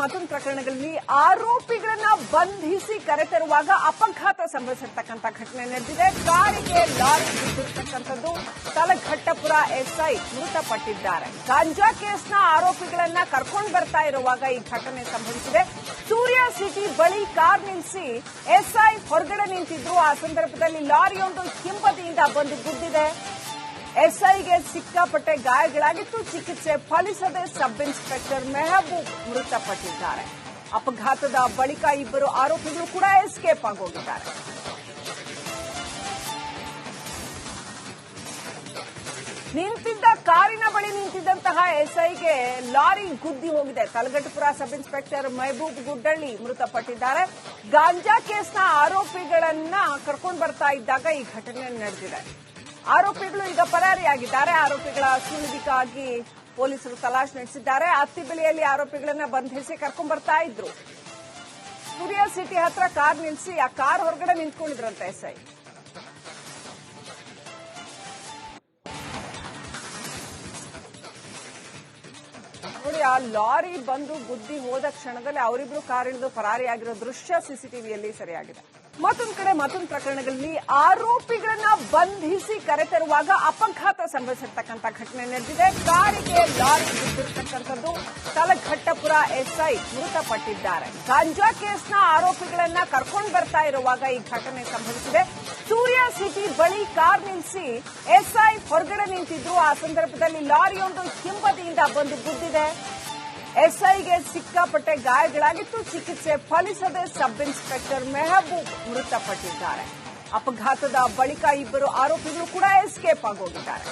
ಮತ್ತೊಂದು ಪ್ರಕರಣಗಳಲ್ಲಿ ಆರೋಪಿಗಳನ್ನ ಬಂಧಿಸಿ ಕರೆತರುವಾಗ ಅಪಘಾತ ಸಂಭವಿಸಿರ್ತಕ್ಕಂಥ ಘಟನೆ ನಡೆದಿದೆ. ಕಾರಿಗೆ ಲಾರಿ ಬಿದ್ದಿರ್ತಕ್ಕಂಥದ್ದು. ತಲಘಟ್ಟಪುರ ಎಸ್ಐ ಮೃತಪಟ್ಟಿದ್ದಾರೆ. ಗಾಂಜಾ ಕೇಸ್ನ ಆರೋಪಿಗಳನ್ನ ಕರ್ಕೊಂಡು ಬರ್ತಾ ಇರುವಾಗ ಈ ಘಟನೆ ಸಂಭವಿಸಿದೆ. ಸೂರ್ಯ ಸಿಟಿ ಬಳಿ ಕಾರ್ ನಿಲ್ಲಿಸಿ ಎಸ್ಐ ಹೊರಗಡೆ ನಿಂತಿದ್ರು. ಆ ಸಂದರ್ಭದಲ್ಲಿ ಲಾರಿಯೊಂದು ಹಿಂಬದಿಯಿಂದ ಬಂದು ಗುದ್ದಿದೆ. ಎಸ್ಐಗೆ ಸಿಕ್ಕಾಪಟ್ಟೆ ಗಾಯಗಳಾಗಿತ್ತು. ಚಿಕಿತ್ಸೆ ಫಲಿಸದೆ ಸಬ್ ಇನ್ಸ್ಪೆಕ್ಟರ್ ಮೆಹಬೂಬ್ ಮೃತಪಟ್ಟಿದ್ದಾರೆ. ಅಪಘಾತದ ಬಳಿಕ ಇಬ್ಬರು ಆರೋಪಿಗಳು ಕೂಡ ಎಸ್ಕೇಪ್ ಆಗೋಗಿದ್ದಾರೆ. ನಿಂತಿದ್ದ ಕಾರಿನ ಬಳಿ ನಿಂತಿದ್ದಂತಹ ಎಸ್ಐಗೆ ಲಾರಿ ಗುದ್ದಿ ಹೋಗಿದೆ. ತಲಘಟ್ಟಪುರ ಸಬ್ ಇನ್ಸ್ಪೆಕ್ಟರ್ ಮೆಹಬೂಬ್ ಗುಡ್ಡಳ್ಳಿ ಮೃತಪಟ್ಟಿದ್ದಾರೆ. ಗಾಂಜಾ ಕೇಸ್ನ ಆರೋಪಿಗಳನ್ನ ಕರ್ಕೊಂಡು ಬರ್ತಾ ಇದ್ದಾಗ ಈ ಘಟನೆ ನಡೆದಿದೆ. ಆರೋಪಿಗಳು ಈಗ ಪರಾರಿಯಾಗಿದ್ದಾರೆ. ಆರೋಪಿಗಳ ಸುಳಿವಿಗಾಗಿ ಪೊಲೀಸರು ತಲಾಶ್ ನಡೆಸಿದ್ದಾರೆ. ಅತ್ತಿಬೆಲೆಯಲ್ಲಿ ಆರೋಪಿಗಳನ್ನ ಬಂಧಿಸಿ ಕರ್ಕೊಂಡು ಬರ್ತಾ ಇದ್ರು. ಸೂರ್ಯ ಸಿಟಿ ಹತ್ರ ಕಾರ್ ನಿಲ್ಲಿಸಿ ಆ ಕಾರ್ ಹೊರಗಡೆ ನಿಂತ್ಕೊಂಡಿದ್ರಂತೆ ಎಸ್ಐ. ನೋಡಿ, ಆ ಲಾರಿ ಬಂದು ಗುದ್ದಿ ಹೋದ ಕ್ಷಣದಲ್ಲಿ ಅವರಿಬ್ರು ಕಾರ್ ಇಳಿದು ಪರಾರಿಯಾಗಿರೋ ದೃಶ್ಯ ಸಿಸಿಟಿವಿಯಲ್ಲಿ ಸೆರೆಯಾಗಿದೆ. ಮತ್ತೊಂದು ಕಡೆ ಮತ್ತೊಂದು ಪ್ರಕರಣಗಳಲ್ಲಿ ಆರೋಪಿಗಳನ್ನ ಬಂಧಿಸಿ ಕರೆತರುವಾಗ ಅಪಘಾತ ಸಂಭವಿಸಿರ್ತಕ್ಕಂಥ ಘಟನೆ ನಡೆದಿದೆ. ಕಾರಿಗೆ ಲಾರಿ ಬಿದ್ದಿರ್ತಕ್ಕಂಥದ್ದು. ತಲಘಟ್ಟಪುರ ಎಸ್ಐ ಮೃತಪಟ್ಟಿದ್ದಾರೆ. ಗಾಂಜಾ ಕೇಸ್ನ ಆರೋಪಿಗಳನ್ನ ಕರ್ಕೊಂಡು ಬರ್ತಾ ಇರುವಾಗ ಈ ಘಟನೆ ಸಂಭವಿಸಿದೆ. ಸೂರ್ಯ ಸಿಟಿ ಬಳಿ ಕಾರ್ ನಿಲ್ಲಿಸಿ ಎಸ್ಐ ಹೊರಗಡೆ ನಿಂತಿದ್ರು. ಆ ಸಂದರ್ಭದಲ್ಲಿ ಲಾರಿಯೊಂದು ಹಿಂಬದಿಯಿಂದ ಬಂದು ಗುದ್ದಿದೆ. ಎಸ್ಐಗೆ ಸಿಕ್ಕಾಪಟ್ಟೆ ಗಾಯಗಳಾಗಿತ್ತು. ಚಿಕಿತ್ಸೆ ಫಲಿಸದೆ ಸಬ್ ಇನ್ಸ್ಪೆಕ್ಟರ್ ಮೆಹಬೂಬ್ ಮೃತಪಟ್ಟಿದ್ದಾರೆ. ಅಪಘಾತದ ಬಳಿಕ ಇಬ್ಬರು ಆರೋಪಿಗಳು ಕೂಡ ಎಸ್ಕೇಪ್ ಆಗೋಗಿದ್ದಾರೆ.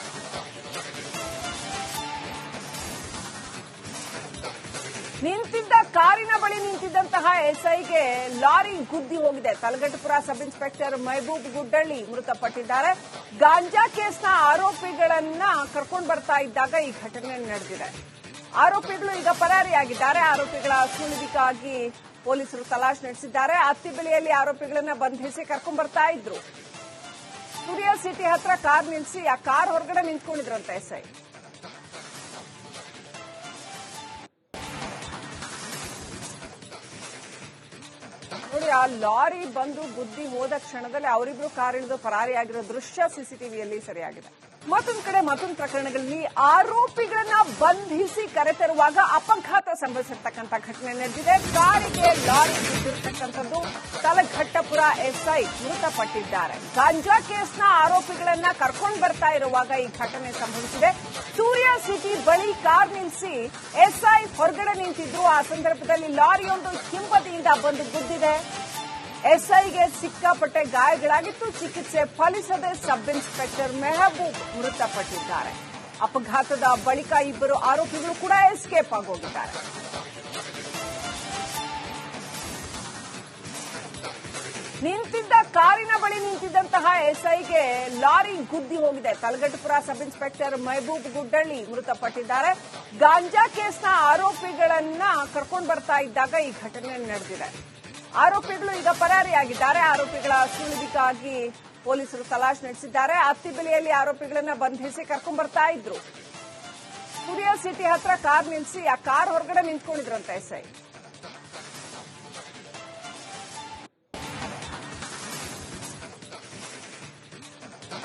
ನಿಂತಿದ್ದ ಕಾರಿನ ಬಳಿ ನಿಂತಿದ್ದಂತಹ ಎಸ್ಐಗೆ ಲಾರಿ ಗುದ್ದಿ ಹೋಗಿದೆ. ತಲಘಟ್ಟಪುರ ಸಬ್ ಇನ್ಸ್ಪೆಕ್ಟರ್ ಮೆಹಬೂಬ್ ಗುಡ್ಡಳ್ಳಿ ಮೃತಪಟ್ಟಿದ್ದಾರೆ. ಗಾಂಜಾ ಕೇಸ್ನ ಆರೋಪಿಗಳನ್ನ ಕರ್ಕೊಂಡು ಬರ್ತಾ ಇದ್ದಾಗ ಈ ಘಟನೆ ನಡೆದಿದೆ. ಆರೋಪಿಗಳು ಈಗ ಪರಾರಿಯಾಗಿದ್ದಾರೆ. ಆರೋಪಿಗಳ ಸುಳಿವಿಗಾಗಿ ಪೊಲೀಸರು ತಲಾಶ್ ನಡೆಸಿದ್ದಾರೆ. ಅತ್ತಿಬೆಲೆಯಲ್ಲಿ ಆರೋಪಿಗಳನ್ನ ಬಂಧಿಸಿ ಕರ್ಕೊಂಡು ಬರ್ತಾ ಇದ್ರು. ಸೂರ್ಯ ಸಿಟಿ ಹತ್ರ ಕಾರ್ ನಿಲ್ಲಿಸಿ ಆ ಕಾರ್ ಹೊರಗಡೆ ನಿಂತ್ಕೊಂಡಿದ್ರಂತೆ ಎಸ್ಐ. ನೋಡಿ, ಆ ಲಾರಿ ಬಂದು ಗುದ್ದಿ ಹೋದ ಕ್ಷಣದಲ್ಲಿ ಅವರಿಬ್ರು ಕಾರ್ ಇಳಿದು ಪರಾರಿಯಾಗಿರೋ ದೃಶ್ಯ ಸಿಸಿಟಿವಿಯಲ್ಲಿ ಸೆರೆಯಾಗಿದೆ. ಮತ್ತೊಂದು ಕಡೆ ಮತ್ತೊಂದು ಪ್ರಕರಣಗಳಲ್ಲಿ ಆರೋಪಿಗಳನ್ನ ಬಂಧಿಸಿ ಕರೆತರುವಾಗ ಅಪಘಾತ ಸಂಭವಿಸಿರ್ತಕ್ಕಂಥ ಘಟನೆ ನಡೆದಿದೆ. ಕಾರಿಗೆ ಲಾರಿ ಬಿದ್ದಿರ್ತಕ್ಕಂಥದ್ದು. ತಲಘಟ್ಟಪುರ ಎಸ್ಐ ಮೃತಪಟ್ಟಿದ್ದಾರೆ. ಗಾಂಜಾ ಕೇಸ್ನ ಆರೋಪಿಗಳನ್ನ ಕರ್ಕೊಂಡು ಬರ್ತಾ ಇರುವಾಗ ಈ ಘಟನೆ ಸಂಭವಿಸಿದೆ. ಸೂರ್ಯ ಸಿಟಿ ಬಳಿ ಕಾರ್ ನಿಲ್ಲಿಸಿ ಎಸ್ಐ ಹೊರಗಡೆ ನಿಂತಿದ್ರು. ಆ ಸಂದರ್ಭದಲ್ಲಿ ಲಾರಿಯೊಂದು ಹಿಂಬದಿಯಿಂದ ಬಂದು ಗುದ್ದಿದೆ. ಎಸ್ಐಗೆ ಸಿಕ್ಕಾಪಟ್ಟೆ ಗಾಯಗಳಾಗಿತ್ತು. ಚಿಕಿತ್ಸೆ ಫಲಿಸದೆ ಸಬ್ ಇನ್ಸ್ಪೆಕ್ಟರ್ ಮೆಹಬೂಬ್ ಮೃತಪಟ್ಟಿದ್ದಾರೆ. ಅಪಘಾತದ ಬಳಿಕ ಇಬ್ಬರು ಆರೋಪಿಗಳು ಕೂಡ ಎಸ್ಕೇಪ್ ಆಗೋಗಿದ್ದಾರೆ. ನಿಂತಿದ್ದ ಕಾರಿನ ಬಳಿ ನಿಂತಿದ್ದಂತಹ ಎಸ್ಐಗೆ ಲಾರಿ ಗುದ್ದಿ ಹೋಗಿದೆ. ತಲಘಟ್ಟಪುರ ಸಬ್ ಇನ್ಸ್ಪೆಕ್ಟರ್ ಮೆಹಬೂಬ್ ಗುಡ್ಡಳ್ಳಿ ಮೃತಪಟ್ಟಿದ್ದಾರೆ. ಗಾಂಜಾ ಕೇಸ್ನ ಆರೋಪಿಗಳನ್ನ ಕರ್ಕೊಂಡು ಬರ್ತಾ ಇದ್ದಾಗ ಈ ಘಟನೆ ನಡೆದಿದೆ. ಆರೋಪಿಗಳು ಈಗ ಪರಾರಿಯಾಗಿದ್ದಾರೆ. ಆರೋಪಿಗಳ ಸುಳಿವಿಗಾಗಿ ಪೊಲೀಸರು ತಲಾಶ್ ನಡೆಸಿದ್ದಾರೆ. ಅತ್ತಿಬೆಲೆಯಲ್ಲಿ ಆರೋಪಿಗಳನ್ನ ಬಂಧಿಸಿ ಕರ್ಕೊಂಡು ಬರ್ತಾ ಇದ್ರು. ಸೂರ್ಯ ಸಿಟಿ ಹತ್ರ ಕಾರ್ ನಿಲ್ಲಿಸಿ ಆ ಕಾರ್ ಹೊರಗಡೆ ನಿಂತ್ಕೊಂಡಿದ್ರಂತೆ ಎಸ್ಐ.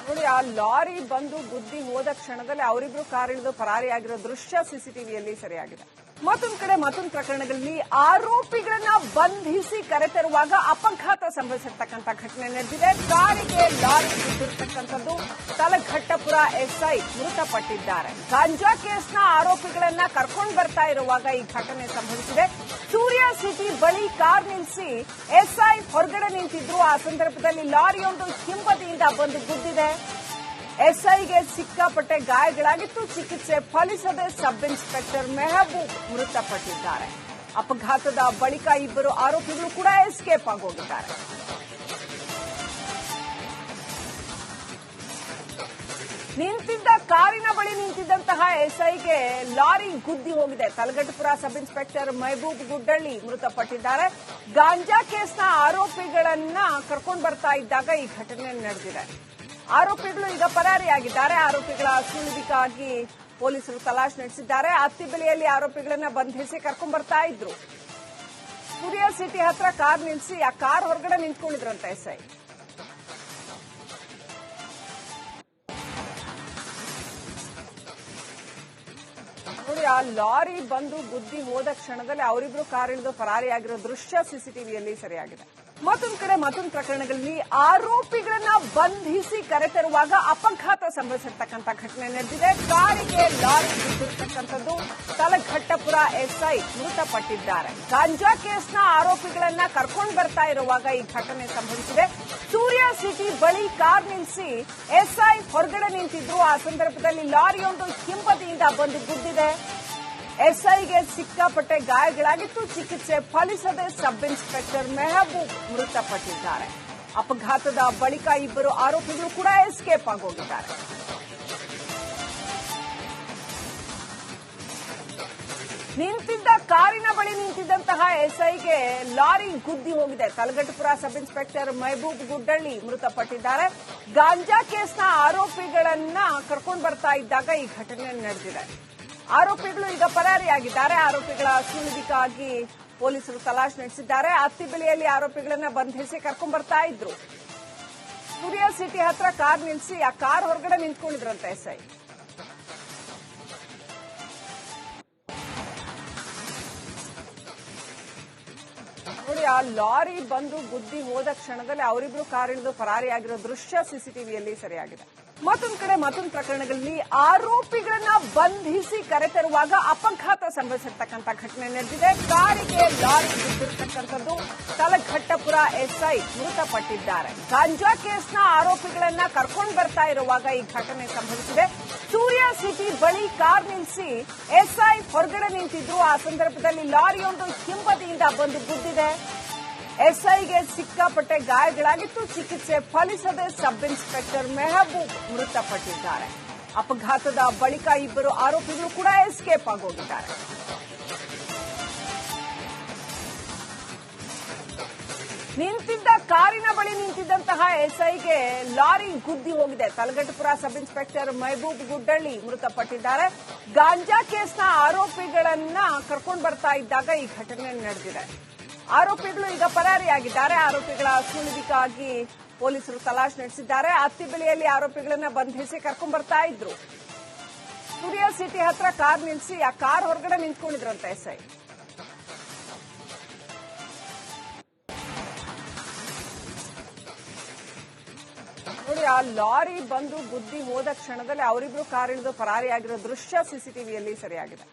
ನೋಡಿ, ಆ ಲಾರಿ ಬಂದು ಗುದ್ದಿ ಹೋದ ಕ್ಷಣದಲ್ಲಿ ಅವರಿಬ್ರು ಕಾರ್ ಇಳಿದು ಪರಾರಿಯಾಗಿರೋ ದೃಶ್ಯ ಸಿಸಿಟಿವಿಯಲ್ಲಿ ಸೆರೆಯಾಗಿದೆ. ಮತ್ತೊಂದು ಕಡೆ ಮತ್ತೊಂದು ಪ್ರಕರಣಗಳಲ್ಲಿ ಆರೋಪಿಗಳನ್ನ ಬಂಧಿಸಿ ಕರೆತರುವಾಗ ಅಪಘಾತ ಸಂಭವಿಸಿರ್ತಕ್ಕಂಥ ಘಟನೆ ನಡೆದಿದೆ. ಕಾರಿಗೆ ಲಾರಿ ಬಿದ್ದಿರ್ತಕ್ಕಂಥದ್ದು. ತಲಘಟ್ಟಪುರ ಎಸ್ಐ ಮೃತಪಟ್ಟಿದ್ದಾರೆ. ಗಾಂಜಾ ಕೇಸ್ನ ಆರೋಪಿಗಳನ್ನ ಕರ್ಕೊಂಡು ಬರ್ತಾ ಇರುವಾಗ ಈ ಘಟನೆ ಸಂಭವಿಸಿದೆ. ಸೂರ್ಯ ಸಿಟಿ ಬಳಿ ಕಾರ್ ನಿಲ್ಲಿಸಿ ಎಸ್ಐ ಹೊರಗಡೆ ನಿಂತಿದ್ರು. ಆ ಸಂದರ್ಭದಲ್ಲಿ ಲಾರಿಯೊಂದು ಹಿಂಬದಿಯಿಂದ ಬಂದು ಗುದ್ದಿದೆ. ಎಸ್ಐಗೆ ಸಿಕ್ಕಾಪಟ್ಟೆ ಗಾಯಗಳಾಗಿತ್ತು. ಚಿಕಿತ್ಸೆ ಫಲಿಸದೆ ಸಬ್ ಇನ್ಸ್ಪೆಕ್ಟರ್ ಮೆಹಬೂಬ್ ಮೃತಪಟ್ಟಿದ್ದಾರೆ. ಅಪಘಾತದ ಬಳಿಕ ಇಬ್ಬರು ಆರೋಪಿಗಳು ಕೂಡ ಎಸ್ಕೇಪ್ ಆಗೋಗಿದ್ದಾರೆ. ನಿಂತಿದ್ದ ಕಾರಿನ ಬಳಿ ನಿಂತಿದ್ದಂತಹ ಎಸ್ಐಗೆ ಲಾರಿ ಗುದ್ದಿ ಹೋಗಿದೆ. ತಲಘಟ್ಟಪುರ ಸಬ್ ಇನ್ಸ್ಪೆಕ್ಟರ್ ಮೆಹಬೂಬ್ ಗುಡ್ಡಳ್ಳಿ ಮೃತಪಟ್ಟಿದ್ದಾರೆ. ಗಾಂಜಾ ಕೇಸ್ನ ಆರೋಪಿಗಳನ್ನ ಕರ್ಕೊಂಡು ಬರ್ತಾ ಇದ್ದಾಗ ಈ ಘಟನೆ ನಡೆದಿದೆ. ಆರೋಪಿಗಳು ಈಗ ಪರಾರಿಯಾಗಿದ್ದಾರೆ. ಆರೋಪಿಗಳ ಸುಳಿವಿಗಾಗಿ ಪೊಲೀಸರು ತಲಾಶ್ ನಡೆಸಿದ್ದಾರೆ. ಅತ್ತಿಬೆಲೆಯಲ್ಲಿ ಆರೋಪಿಗಳನ್ನ ಬಂಧಿಸಿ ಕರ್ಕೊಂಡು ಬರ್ತಾ ಇದ್ರು. ಸೂರ್ಯ ಸಿಟಿ ಹತ್ರ ಕಾರ್ ನಿಲ್ಲಿಸಿ ಆ ಕಾರ್ ಹೊರಗಡೆ ನಿಂತ್ಕೊಂಡಿದ್ರಂತೆ ಎಸ್ಐ. ನೋಡಿ, ಆ ಲಾರಿ ಬಂದು ಗುದ್ದಿ ಹೋದ ಕ್ಷಣದಲ್ಲಿ ಅವರಿಬ್ರು ಕಾರ್ ಇಳಿದು ಪರಾರಿಯಾಗಿರೋ ದೃಶ್ಯ ಸಿಸಿಟಿವಿಯಲ್ಲಿ ಸೆರೆಯಾಗಿದೆ. ಮತ್ತೊಂದು ಕಡೆ ಮತ್ತೊಂದು ಪ್ರಕರಣಗಳಲ್ಲಿ ಆರೋಪಿಗಳನ್ನ ಬಂಧಿಸಿ ಕರೆತರುವಾಗ ಅಪಘಾತ ಸಂಭವಿಸಿರ್ತಕ್ಕಂಥ ಘಟನೆ ನಡೆದಿದೆ. ಕಾರಿಗೆ ಲಾರಿ ಬಿದ್ದಿರ್ತಕ್ಕಂಥದ್ದು. ತಲಘಟ್ಟಪುರ ಎಸ್ಐ ಮೃತಪಟ್ಟಿದ್ದಾರೆ. ಗಾಂಜಾ ಕೇಸ್ನ ಆರೋಪಿಗಳನ್ನ ಕರ್ಕೊಂಡು ಬರ್ತಾ ಇರುವಾಗ ಈ ಘಟನೆ ಸಂಭವಿಸಿದೆ. ಸೂರ್ಯ ಸಿಟಿ ಬಳಿ ಕಾರ್ ನಿಲ್ಲಿಸಿ ಎಸ್ಐ ಹೊರಗಡೆ ನಿಂತಿದ್ರು. ಆ ಸಂದರ್ಭದಲ್ಲಿ ಲಾರಿಯೊಂದು ಹಿಂಬದಿಯಿಂದ ಬಂದು ಗುದ್ದಿದೆ. ಎಸ್ಐಗೆ ಸಿಕ್ಕಾಪಟ್ಟೆ ಗಾಯಗಳಾಗಿತ್ತು. ಚಿಕಿತ್ಸೆ ಫಲಿಸದೆ ಸಬ್ ಇನ್ಸ್ಪೆಕ್ಟರ್ ಮೆಹಬೂಬ್ ಮೃತಪಟ್ಟಿದ್ದಾರೆ. ಅಪಘಾತದ ಬಳಿಕ ಇಬ್ಬರು ಆರೋಪಿಗಳು ಕೂಡ ಎಸ್ಕೇಪ್ ಆಗೋಗಿದ್ದಾರೆ. ನಿಂತಿದ್ದ ಕಾರಿನ ಬಳಿ ನಿಂತಿದ್ದಂತಹ ಎಸ್ಐಗೆ ಲಾರಿ ಗುದ್ದಿ ಹೋಗಿದೆ. ತಲಘಟ್ಟಪುರ ಸಬ್ ಇನ್ಸ್ಪೆಕ್ಟರ್ ಮೆಹಬೂಬ್ ಗುಡ್ಡಳ್ಳಿ ಮೃತಪಟ್ಟಿದ್ದಾರೆ. ಗಾಂಜಾ ಕೇಸ್ನ ಆರೋಪಿಗಳನ್ನ ಕರ್ಕೊಂಡು ಬರ್ತಾ ಇದ್ದಾಗ ಈ ಘಟನೆ ನಡೆದಿದೆ. ಆರೋಪಿಗಳು ಈಗ ಪರಾರಿಯಾಗಿದ್ದಾರೆ. ಆರೋಪಿಗಳ ಸುಳಿವಿಗಾಗಿ ಪೊಲೀಸರು ತಲಾಶ್ ನಡೆಸಿದ್ದಾರೆ. ಅತ್ತಿಬೆಲೆಯಲ್ಲಿ ಆರೋಪಿಗಳನ್ನ ಬಂಧಿಸಿ ಕರ್ಕೊಂಡು ಬರ್ತಾ ಇದ್ರು. ಸೂರ್ಯ ಸಿಟಿ ಹತ್ರ ಕಾರ್ ನಿಲ್ಲಿಸಿ ಆ ಕಾರ್ ಹೊರಗಡೆ ನಿಂತ್ಕೊಂಡಿದ್ರಂತೆ ಎಸ್ಐ. ನೋಡಿ, ಆ ಲಾರಿ ಬಂದು ಗುದ್ದಿ ಹೋದ ಕ್ಷಣದಲ್ಲಿ ಅವರಿಬ್ರು ಕಾರ್ ಇಳಿದು ಪರಾರಿಯಾಗಿರೋ ದೃಶ್ಯ ಸಿಸಿಟಿವಿಯಲ್ಲಿ ಸೆರೆಯಾಗಿದೆ. ಮತ್ತೊಂದು ಕಡೆ ಮತ್ತೊಂದು ಪ್ರಕರಣಗಳಲ್ಲಿ ಆರೋಪಿಗಳನ್ನ ಬಂಧಿಸಿ ಕರೆತರುವಾಗ ಅಪಘಾತ ಸಂಭವಿಸಿರ್ತಕ್ಕಂಥ ಘಟನೆ ನಡೆದಿದೆ. ಕಾರಿಗೆ ಲಾರಿ ಬಿದ್ದಿರ್ತಕ್ಕಂಥದ್ದು. ತಲಘಟ್ಟಪುರ ಎಸ್ಐ ಮೃತಪಟ್ಟಿದ್ದಾರೆ. ಗಾಂಜಾ ಕೇಸ್ನ ಆರೋಪಿಗಳನ್ನ ಕರ್ಕೊಂಡು ಬರ್ತಾ ಇರುವಾಗ ಈ ಘಟನೆ ಸಂಭವಿಸಿದೆ. ಸೂರ್ಯ ಸಿಟಿ ಬಳಿ ಕಾರ್ ನಿಲ್ಲಿಸಿ ಎಸ್ಐ ಹೊರಗಡೆ ನಿಂತಿದ್ರು. ಆ ಸಂದರ್ಭದಲ್ಲಿ ಲಾರಿಯೊಂದು ಹಿಂಬದಿಯಿಂದ ಬಂದು ಗುದ್ದಿದೆ. ಎಸ್ಐಗೆ ಸಿಕ್ಕಾಪಟ್ಟೆ ಗಾಯಗಳಾಗಿತ್ತು. ಚಿಕಿತ್ಸೆ ಫಲಿಸದೆ ಸಬ್ ಇನ್ಸ್ಪೆಕ್ಟರ್ ಮೆಹಬೂಬ್ ಮೃತಪಟ್ಟಿದ್ದಾರೆ. ಅಪಘಾತದ ಬಳಿಕ ಇಬ್ಬರು ಆರೋಪಿಗಳು ಕೂಡ ಎಸ್ಕೇಪ್ ಆಗೋಗಿದ್ದಾರೆ. ನಿಂತಿದ್ದ ಕಾರಿನ ಬಳಿ ನಿಂತಿದ್ದಂತಹ ಎಸ್ಐಗೆ ಲಾರಿ ಗುದ್ದಿ ಹೋಗಿದೆ. ತಲಘಟ್ಟಪುರ ಸಬ್ ಇನ್ಸ್ಪೆಕ್ಟರ್ ಮೆಹಬೂಬ್ ಗುಡ್ಡಳ್ಳಿ ಮೃತಪಟ್ಟಿದ್ದಾರೆ. ಗಾಂಜಾ ಕೇಸ್ನ ಆರೋಪಿಗಳನ್ನ ಕರ್ಕೊಂಡು ಬರ್ತಾ ಇದ್ದಾಗ ಈ ಘಟನೆ ನಡೆದಿದೆ. ಆರೋಪಿಗಳು ಈಗ ಪರಾರಿಯಾಗಿದ್ದಾರೆ. ಆರೋಪಿಗಳ ಸುಳಿವಿಗಾಗಿ ಪೊಲೀಸರು ತಲಾಶ್ ನಡೆಸಿದ್ದಾರೆ. ಅತ್ತಿಬೆಲೆಯಲ್ಲಿ ಆರೋಪಿಗಳನ್ನ ಬಂಧಿಸಿ ಕರ್ಕೊಂಡು ಬರ್ತಾ ಇದ್ರು. ಸೂರ್ಯ ಸಿಟಿ ಹತ್ರ ಕಾರ್ ನಿಲ್ಲಿಸಿ ಆ ಕಾರ್ ಹೊರಗಡೆ ನಿಂತ್ಕೊಂಡಿದ್ರಂತೆ ಎಸ್ಐ. ನೋಡಿ, ಆ ಲಾರಿ ಬಂದು ಗುದ್ದಿ ಹೋದ ಕ್ಷಣದಲ್ಲಿ ಅವರಿಬ್ರು ಕಾರ್ ಇಳಿದು ಪರಾರಿಯಾಗಿರೋ ದೃಶ್ಯ ಸಿಸಿಟಿವಿಯಲ್ಲಿ ಸೆರೆಯಾಗಿದೆ.